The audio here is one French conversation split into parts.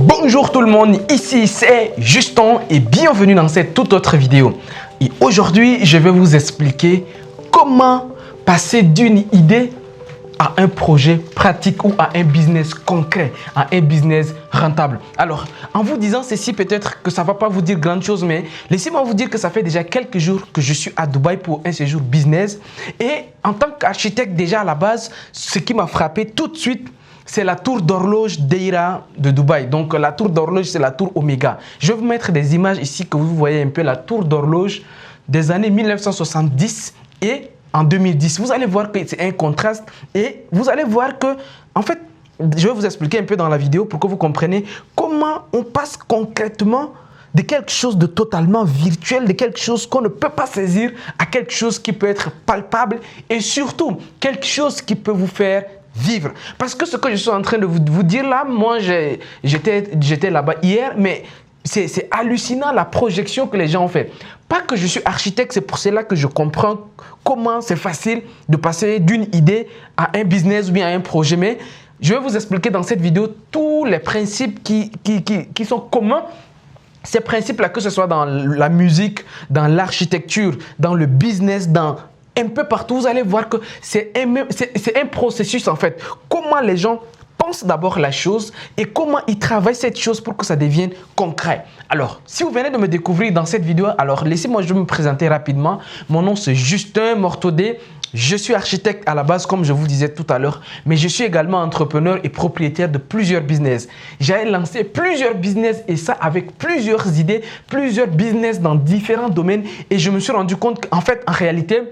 Bonjour tout le monde, ici c'est Justin et bienvenue dans cette toute autre vidéo. Et aujourd'hui, je vais vous expliquer comment passer d'une idée à un projet pratique ou à un business concret, à un business rentable. Alors, en vous disant ceci, peut-être que ça ne va pas vous dire grande chose, mais laissez-moi vous dire que ça fait déjà quelques jours que je suis à Dubaï pour un séjour business. Et en tant qu'architecte, déjà à la base, ce qui m'a frappé tout de suite, c'est la tour d'horloge d'Eira de Dubaï. Donc, la tour d'horloge, c'est la tour Omega. Je vais vous mettre des images ici que vous voyez un peu la tour d'horloge des années 1970 et en 2010. Vous allez voir que c'est un contraste et vous allez voir que, en fait, je vais vous expliquer un peu dans la vidéo pour que vous compreniez comment on passe concrètement de quelque chose de totalement virtuel, de quelque chose qu'on ne peut pas saisir à quelque chose qui peut être palpable et surtout quelque chose qui peut vous faire vivre. Parce que ce que je suis en train de vous dire là, moi j'étais là-bas hier, mais c'est hallucinant la projection que les gens ont fait. Pas que je suis architecte, c'est pour cela que je comprends comment c'est facile de passer d'une idée à un business ou bien à un projet. Mais je vais vous expliquer dans cette vidéo tous les principes qui sont communs. Ces principes-là, que ce soit dans la musique, dans l'architecture, dans le business, dans un peu partout, vous allez voir que c'est un processus en fait. Comment les gens pensent d'abord la chose et comment ils travaillent cette chose pour que ça devienne concret. Alors, si vous venez de me découvrir dans cette vidéo, alors laissez-moi me présenter rapidement. Mon nom c'est Justin Mortodé. Je suis architecte à la base, comme je vous disais tout à l'heure, mais je suis également entrepreneur et propriétaire de plusieurs business. J'ai lancé plusieurs business et ça avec plusieurs idées, plusieurs business dans différents domaines et je me suis rendu compte qu'en fait, en réalité,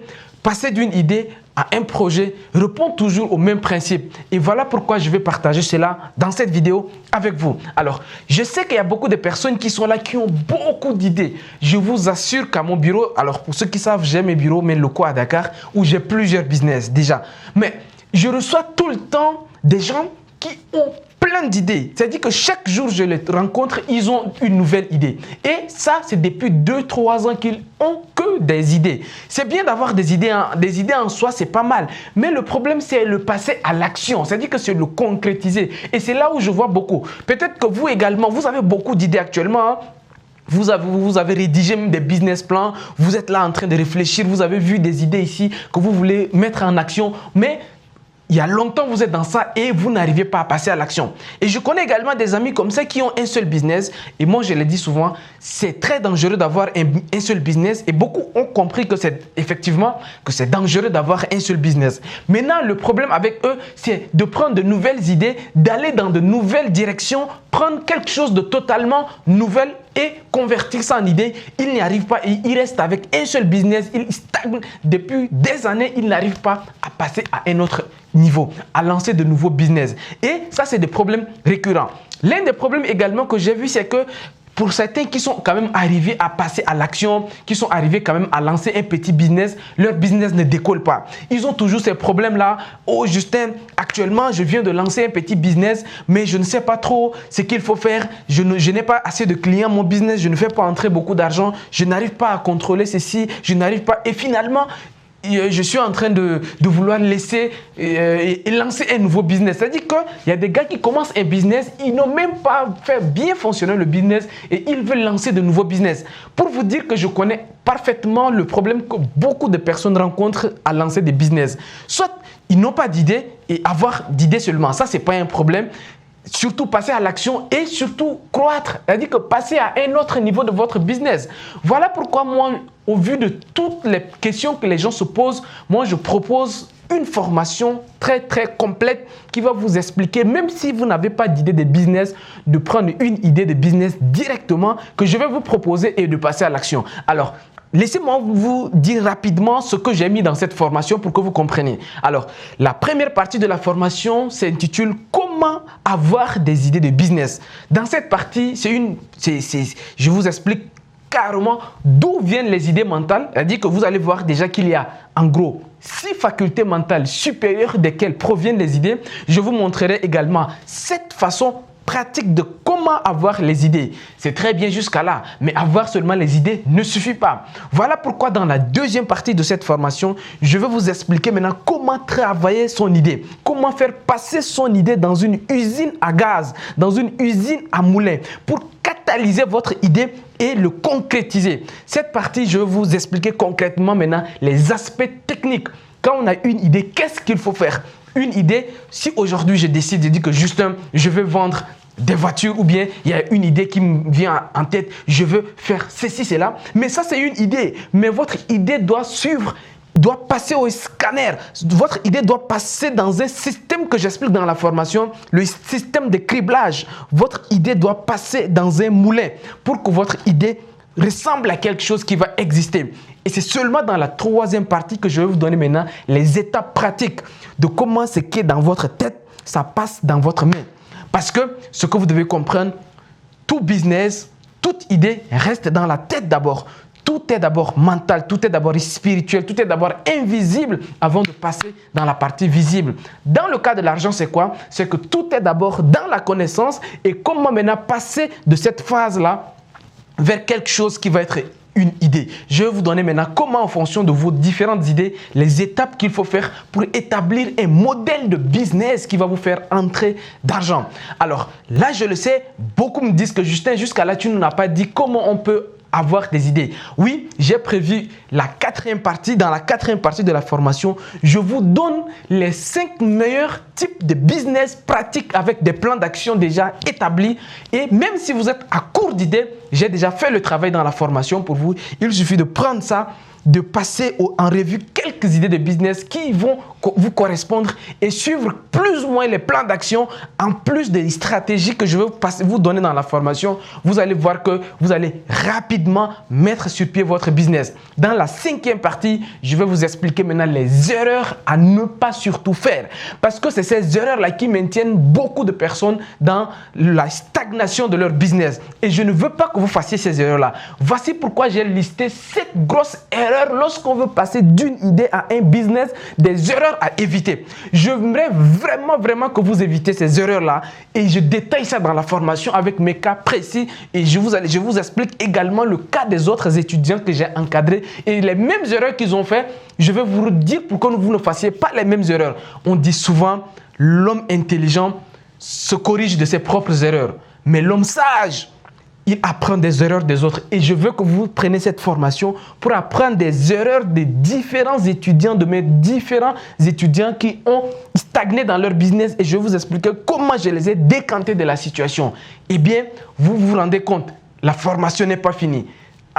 passer d'une idée à un projet répond toujours au même principe. Et voilà pourquoi je vais partager cela dans cette vidéo avec vous. Alors, je sais qu'il y a beaucoup de personnes qui sont là, qui ont beaucoup d'idées. Je vous assure qu'à mon bureau, alors pour ceux qui savent, j'ai mes bureaux, mes locaux à Dakar, où j'ai plusieurs business déjà. Mais je reçois tout le temps des gens qui ont plein d'idées. C'est-à-dire que chaque jour je les rencontre, ils ont une nouvelle idée. Et ça, c'est depuis 2-3 ans qu'ils ont que des idées. C'est bien d'avoir des idées en soi, c'est pas mal. Mais le problème, c'est le passer à l'action. C'est-à-dire que c'est le concrétiser. Et c'est là où je vois beaucoup. Peut-être que vous également, vous avez beaucoup d'idées actuellement, hein. Vous avez rédigé même des business plans, vous êtes là en train de réfléchir, vous avez vu des idées ici que vous voulez mettre en action. Mais il y a longtemps, vous êtes dans ça et vous n'arrivez pas à passer à l'action. Et je connais également des amis comme ça qui ont un seul business. Et moi, je le dis souvent, c'est très dangereux d'avoir un seul business. Et beaucoup ont compris que c'est effectivement que c'est dangereux d'avoir un seul business. Maintenant, le problème avec eux, c'est de prendre de nouvelles idées, d'aller dans de nouvelles directions, prendre quelque chose de totalement nouvel et convertir ça en idée. Ils n'y arrivent pas et ils restent avec un seul business. Ils stagnent depuis des années. Ils n'arrivent pas à passer à un autre niveau, à lancer de nouveaux business. Et ça, c'est des problèmes récurrents. L'un des problèmes également que j'ai vu, c'est que pour certains qui sont quand même arrivés à passer à l'action, qui sont arrivés quand même à lancer un petit business, leur business ne décolle pas. Ils ont toujours ces problèmes-là. Oh Justin, actuellement, je viens de lancer un petit business, mais je ne sais pas trop ce qu'il faut faire. Je n'ai pas assez de clients, mon business, je ne fais pas entrer beaucoup d'argent. Je n'arrive pas à contrôler ceci, je n'arrive pas. Et finalement, je suis en train de vouloir laisser et lancer un nouveau business. C'est-à-dire qu'il y a des gars qui commencent un business, ils n'ont même pas fait bien fonctionner le business et ils veulent lancer de nouveaux business. Pour vous dire que je connais parfaitement le problème que beaucoup de personnes rencontrent à lancer des business. Soit ils n'ont pas d'idée et avoir d'idées seulement, ça c'est pas un problème. Surtout passer à l'action et surtout croître, c'est-à-dire que passer à un autre niveau de votre business. Voilà pourquoi moi, au vu de toutes les questions que les gens se posent, moi je propose une formation très complète qui va vous expliquer, même si vous n'avez pas d'idée de business, de prendre une idée de business directement que je vais vous proposer et de passer à l'action. Alors, laissez-moi vous dire rapidement ce que j'ai mis dans cette formation pour que vous compreniez. Alors, la première partie de la formation s'intitule « Comment avoir des idées de business ». Dans cette partie, je vous explique carrément d'où viennent les idées mentales. C'est-à-dire que vous allez voir déjà qu'il y a en gros 6 facultés mentales supérieures desquelles proviennent les idées. Je vous montrerai également 7 façons pratique de comment avoir les idées. C'est très bien jusqu'à là, mais avoir seulement les idées ne suffit pas. Voilà pourquoi dans la deuxième partie de cette formation, je vais vous expliquer maintenant comment travailler son idée, comment faire passer son idée dans une usine à gaz, dans une usine à moulin, pour catalyser votre idée et le concrétiser. Cette partie, je vais vous expliquer concrètement maintenant les aspects techniques. Quand on a une idée, qu'est-ce qu'il faut faire? Une idée, si aujourd'hui je décide de dire que Justin, je veux vendre des voitures ou bien il y a une idée qui me vient en tête, je veux faire ceci, cela. Mais ça, c'est une idée. Mais votre idée doit passer au scanner. Votre idée doit passer dans un système que j'explique dans la formation, le système de criblage. Votre idée doit passer dans un moulin pour que votre idée ressemble à quelque chose qui va exister. Et c'est seulement dans la troisième partie que je vais vous donner maintenant les étapes pratiques de comment ce qui est dans votre tête, ça passe dans votre main. Parce que ce que vous devez comprendre, tout business, toute idée reste dans la tête d'abord. Tout est d'abord mental, tout est d'abord spirituel, tout est d'abord invisible avant de passer dans la partie visible. Dans le cas de l'argent, c'est quoi? C'est que tout est d'abord dans la connaissance et comment maintenant passer de cette phase-là vers quelque chose qui va être une idée. Je vais vous donner maintenant comment, en fonction de vos différentes idées, les étapes qu'il faut faire pour établir un modèle de business qui va vous faire entrer d'argent. Alors là, je le sais, beaucoup me disent que Justin, jusqu'à là, tu ne nous as pas dit comment on peut avoir des idées. Oui, j'ai prévu la quatrième partie. Dans la quatrième partie de la formation, je vous donne les 5 meilleurs types de business pratiques avec des plans d'action déjà établis. Et même si vous êtes à court d'idées, j'ai déjà fait le travail dans la formation pour vous. Il suffit de prendre ça, de passer en revue quelques idées de business qui vont vous correspondre et suivre plus ou moins les plans d'action en plus des stratégies que je vais vous donner dans la formation. Vous allez voir que vous allez rapidement mettre sur pied votre business. Dans la 5e partie, je vais vous expliquer maintenant les erreurs à ne pas surtout faire. Parce que c'est ces erreurs-là qui maintiennent beaucoup de personnes dans la stagnation de leur business. Et je ne veux pas que vous fassiez ces erreurs-là. Voici pourquoi j'ai listé 7 grosses erreurs lorsqu'on veut passer d'une idée à un business, des erreurs à éviter. J'aimerais vraiment que vous évitez ces erreurs-là et je détaille ça dans la formation avec mes cas précis et je vous explique également le cas des autres étudiants que j'ai encadrés et les mêmes erreurs qu'ils ont fait, je vais vous dire pour que vous ne fassiez pas les mêmes erreurs. On dit souvent l'homme intelligent se corrige de ses propres erreurs, mais l'homme sage, il apprend des erreurs des autres. Et je veux que vous preniez cette formation pour apprendre des erreurs des différents étudiants, de mes différents étudiants qui ont stagné dans leur business. Et je vais vous expliquer comment je les ai décantés de la situation. Eh bien, vous vous rendez compte, la formation n'est pas finie.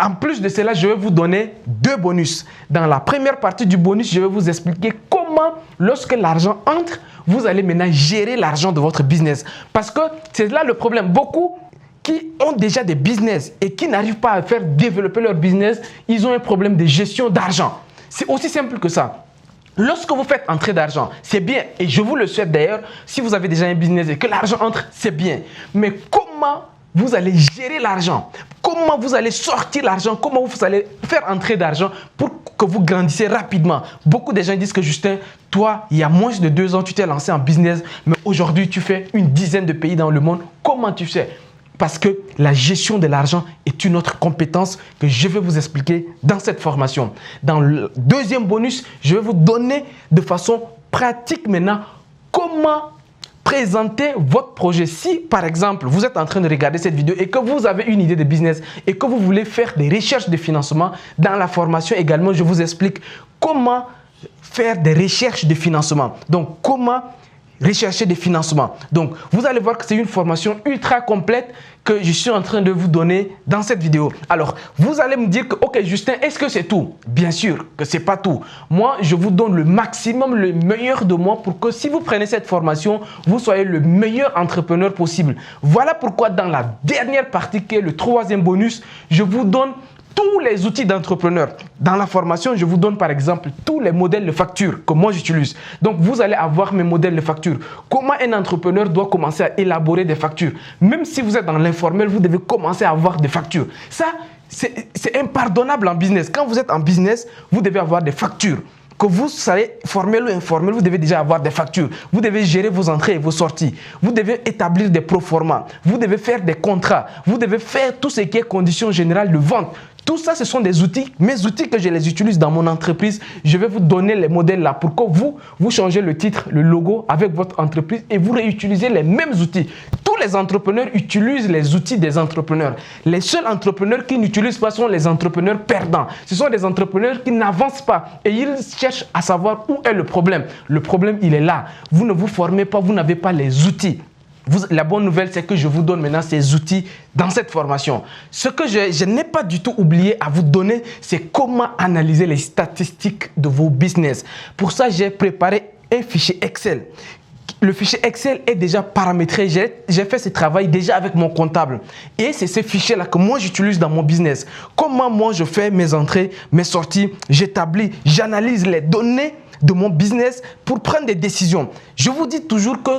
En plus de cela, je vais vous donner 2 bonus. Dans la première partie du bonus, je vais vous expliquer comment, lorsque l'argent entre, vous allez maintenant gérer l'argent de votre business. Parce que c'est là le problème. Beaucoup qui ont déjà des business et qui n'arrivent pas à faire développer leur business, ils ont un problème de gestion d'argent. C'est aussi simple que ça. Lorsque vous faites entrer d'argent, c'est bien et je vous le souhaite d'ailleurs, si vous avez déjà un business et que l'argent entre, c'est bien. Mais comment vous allez gérer l'argent? Comment vous allez sortir l'argent? Comment vous allez faire entrer d'argent pour que vous grandissiez rapidement? Beaucoup de gens disent que Justin, toi, il y a moins de 2 ans, tu t'es lancé en business, mais aujourd'hui, tu fais une dizaine de pays dans le monde. Comment tu fais? Parce que la gestion de l'argent est une autre compétence que je vais vous expliquer dans cette formation. Dans le 2e bonus, je vais vous donner de façon pratique maintenant comment présenter votre projet. Si, par exemple, vous êtes en train de regarder cette vidéo et que vous avez une idée de business et que vous voulez faire des recherches de financement, dans la formation également, je vous explique comment faire des recherches de financement. Donc, comment rechercher des financements. Donc, vous allez voir que c'est une formation ultra complète que je suis en train de vous donner dans cette vidéo. Alors, vous allez me dire que, ok Justin, est-ce que c'est tout? Bien sûr que ce n'est pas tout. Moi, je vous donne le maximum, le meilleur de moi pour que si vous prenez cette formation, vous soyez le meilleur entrepreneur possible. Voilà pourquoi dans la dernière partie qui est le 3e bonus, je vous donne tous les outils d'entrepreneur. Dans la formation, je vous donne par exemple tous les modèles de facture que moi j'utilise. Donc, vous allez avoir mes modèles de facture. Comment un entrepreneur doit commencer à élaborer des factures. Même si vous êtes dans l'informel, vous devez commencer à avoir des factures. Ça, c'est impardonnable en business. Quand vous êtes en business, vous devez avoir des factures. que vous soyez formel ou informel, vous devez déjà avoir des factures. Vous devez gérer vos entrées et vos sorties. Vous devez établir des proformas. Vous devez faire des contrats. Vous devez faire tout ce qui est conditions générales de vente. Tout ça, ce sont des outils, mes outils que je les utilise dans mon entreprise. Je vais vous donner les modèles là pour que vous changez le titre, le logo avec votre entreprise et vous réutilisez les mêmes outils. Tous les entrepreneurs utilisent les outils des entrepreneurs. Les seuls entrepreneurs qui n'utilisent pas sont les entrepreneurs perdants. Ce sont des entrepreneurs qui n'avancent pas et ils cherchent à savoir où est le problème. Le problème, il est là. Vous ne vous formez pas, vous n'avez pas les outils. La bonne nouvelle, c'est que je vous donne maintenant ces outils dans cette formation. Ce que je n'ai pas du tout oublié à vous donner, c'est comment analyser les statistiques de vos business. Pour ça, j'ai préparé un fichier Excel. Le fichier Excel est déjà paramétré. J'ai fait ce travail déjà avec mon comptable. Et c'est ce fichier-là que moi, j'utilise dans mon business. Comment moi, je fais mes entrées, mes sorties, j'établis, j'analyse les données de mon business pour prendre des décisions. Je vous dis toujours que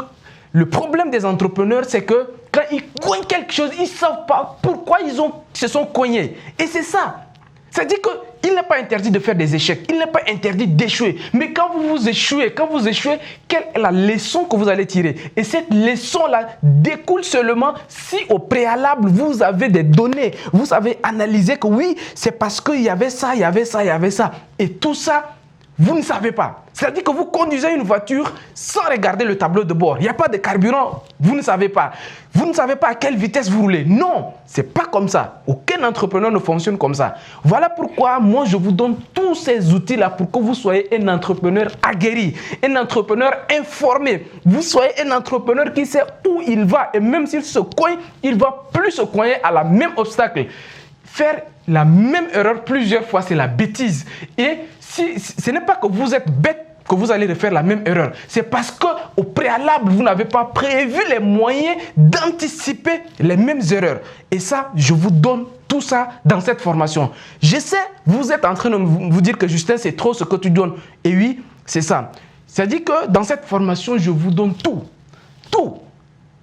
le problème des entrepreneurs, c'est que quand ils cognent quelque chose, ils ne savent pas pourquoi ils se sont cognés. Et c'est ça. C'est-à-dire qu'il n'est pas interdit de faire des échecs. Il n'est pas interdit d'échouer. Mais quand vous échouez, quelle est la leçon que vous allez tirer? Et cette leçon-là découle seulement si au préalable, vous avez des données. Vous avez analysé que oui, c'est parce qu'il y avait ça, il y avait ça, il y avait ça. Et tout ça, vous ne savez pas. C'est-à-dire que vous conduisez une voiture sans regarder le tableau de bord. Il n'y a pas de carburant. Vous ne savez pas. Vous ne savez pas à quelle vitesse vous roulez. Non, ce n'est pas comme ça. Aucun entrepreneur ne fonctionne comme ça. Voilà pourquoi moi, je vous donne tous ces outils-là pour que vous soyez un entrepreneur aguerri, un entrepreneur informé. Vous soyez un entrepreneur qui sait où il va. Et même s'il se cogne, il ne va plus se cogner à la même obstacle. Faire la même erreur plusieurs fois, c'est la bêtise. Et ce n'est pas que vous êtes bête que vous allez refaire la même erreur. C'est parce qu'au préalable, vous n'avez pas prévu les moyens d'anticiper les mêmes erreurs. Et ça, je vous donne tout ça dans cette formation. Je sais, vous êtes en train de vous dire que Justin, c'est trop ce que tu donnes. Et oui, c'est ça. C'est-à-dire que dans cette formation, je vous donne tout. Tout.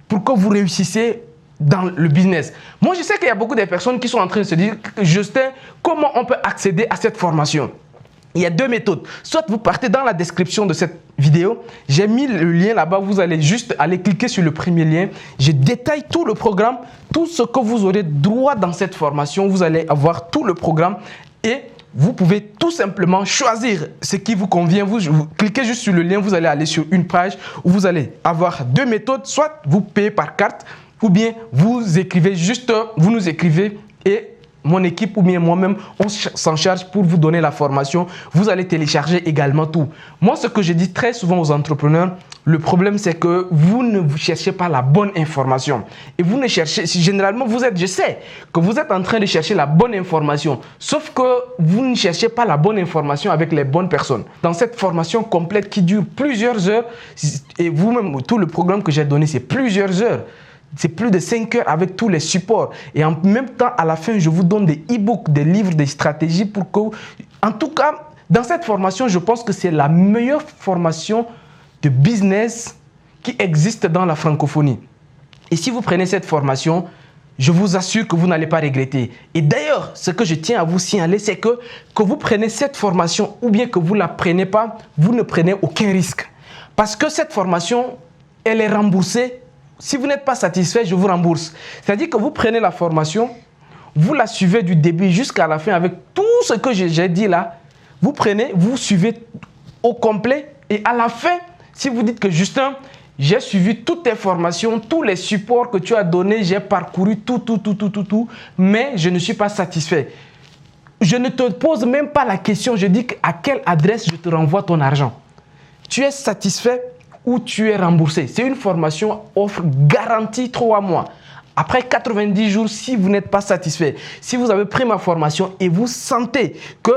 Pour que vous réussissiez dans le business. Moi, je sais qu'il y a beaucoup de personnes qui sont en train de se dire, Justin, comment on peut accéder à cette formation? Il y a deux méthodes. Soit vous partez dans la description de cette vidéo. J'ai mis le lien là-bas. Vous allez juste aller cliquer sur le premier lien. Je détaille tout le programme, tout ce que vous aurez droit dans cette formation. Vous allez avoir tout le programme et vous pouvez tout simplement choisir ce qui vous convient. Vous cliquez juste sur le lien. Vous allez aller sur une page où vous allez avoir deux méthodes. Soit vous payez par carte ou bien vous écrivez juste, vous nous écrivez et mon équipe ou bien moi-même, on s'en charge pour vous donner la formation. Vous allez télécharger également tout. Moi, ce que je dis très souvent aux entrepreneurs, le problème, c'est que vous ne cherchez pas la bonne information. Et vous ne cherchez, généralement, je sais que vous êtes en train de chercher la bonne information. Sauf que vous ne cherchez pas la bonne information avec les bonnes personnes. Dans cette formation complète qui dure plusieurs heures, et vous-même, tout le programme que j'ai donné, c'est plusieurs heures. C'est plus de 5 heures avec tous les supports. Et en même temps, à la fin, je vous donne des e-books, des livres, des stratégies pour que... En tout cas, dans cette formation, je pense que c'est la meilleure formation de business qui existe dans la francophonie. Et si vous prenez cette formation, je vous assure que vous n'allez pas regretter. Et d'ailleurs, ce que je tiens à vous signaler, c'est que vous preniez cette formation ou bien que vous ne la prenez pas, vous ne prenez aucun risque. Parce que cette formation, elle est remboursée. Si vous n'êtes pas satisfait, je vous rembourse. C'est-à-dire que vous prenez la formation, vous la suivez du début jusqu'à la fin avec tout ce que j'ai dit là. Vous prenez, vous suivez au complet et à la fin, si vous dites que Justin, j'ai suivi toutes tes formations, tous les supports que tu as donnés, j'ai parcouru tout, mais je ne suis pas satisfait. Je ne te pose même pas la question, je dis à quelle adresse je te renvoie ton argent. Tu es satisfait ou tu es remboursé. C'est une formation offre garantie 3 mois. Après 90 jours, si vous n'êtes pas satisfait, si vous avez pris ma formation et vous sentez que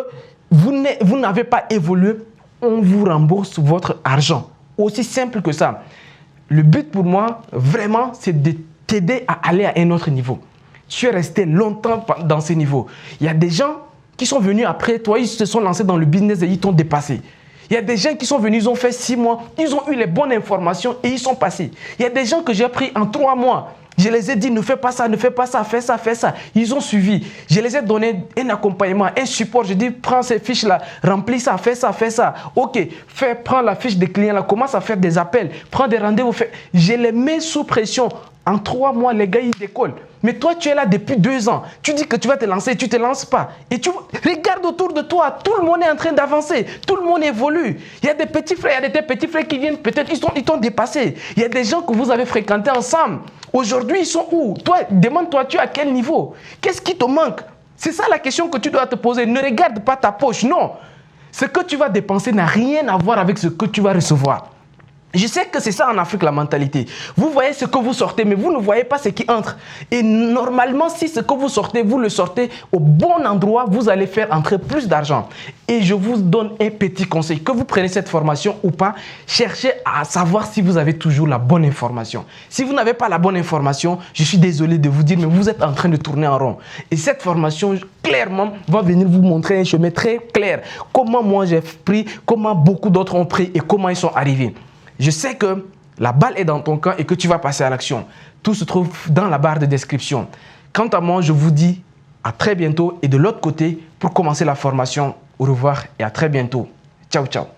vous n'avez pas évolué, on vous rembourse votre argent. Aussi simple que ça. Le but pour moi, vraiment, c'est de t'aider à aller à un autre niveau. Tu es resté longtemps dans ce niveau. Il y a des gens qui sont venus après toi, ils se sont lancés dans le business et ils t'ont dépassé. Il y a des gens qui sont venus, ils ont fait 6 mois, ils ont eu les bonnes informations et ils sont passés. Il y a des gens que j'ai pris en 3 mois. Je les ai dit, ne fais pas ça, fais ça, fais ça. Ils ont suivi. Je les ai donné un accompagnement, un support. Je dis, prends ces fiches-là, remplis ça, fais ça, fais ça. Ok, prends la fiche des clients, là, commence à faire des appels, prends des rendez-vous. Je les mets sous pression. En 3 mois, les gars, ils décollent. Mais toi, tu es là depuis 2 ans. Tu dis que tu vas te lancer, tu ne te lances pas. Et tu regarde autour de toi, tout le monde est en train d'avancer. Tout le monde évolue. Il y a des petits frères, il y a des petits frères qui viennent, peut-être ils t'ont dépassé. Il y a des gens que vous avez fréquentés ensemble. Aujourd'hui, ils sont où? Toi, demande-toi, tu es à quel niveau? Qu'est-ce qui te manque? C'est ça la question que tu dois te poser. Ne regarde pas ta poche, non. Ce que tu vas dépenser n'a rien à voir avec ce que tu vas recevoir. Je sais que c'est ça en Afrique la mentalité. Vous voyez ce que vous sortez, mais vous ne voyez pas ce qui entre. Et normalement, si ce que vous sortez, vous le sortez au bon endroit, vous allez faire entrer plus d'argent. Et je vous donne un petit conseil. Que vous preniez cette formation ou pas, cherchez à savoir si vous avez toujours la bonne information. Si vous n'avez pas la bonne information, je suis désolé de vous dire, mais vous êtes en train de tourner en rond. Et cette formation, clairement, va venir vous montrer un chemin très clair. Comment moi j'ai pris, comment beaucoup d'autres ont pris et comment ils sont arrivés. Je sais que la balle est dans ton camp et que tu vas passer à l'action. Tout se trouve dans la barre de description. Quant à moi, je vous dis à très bientôt. Et de l'autre côté, pour commencer la formation, au revoir et à très bientôt. Ciao, ciao.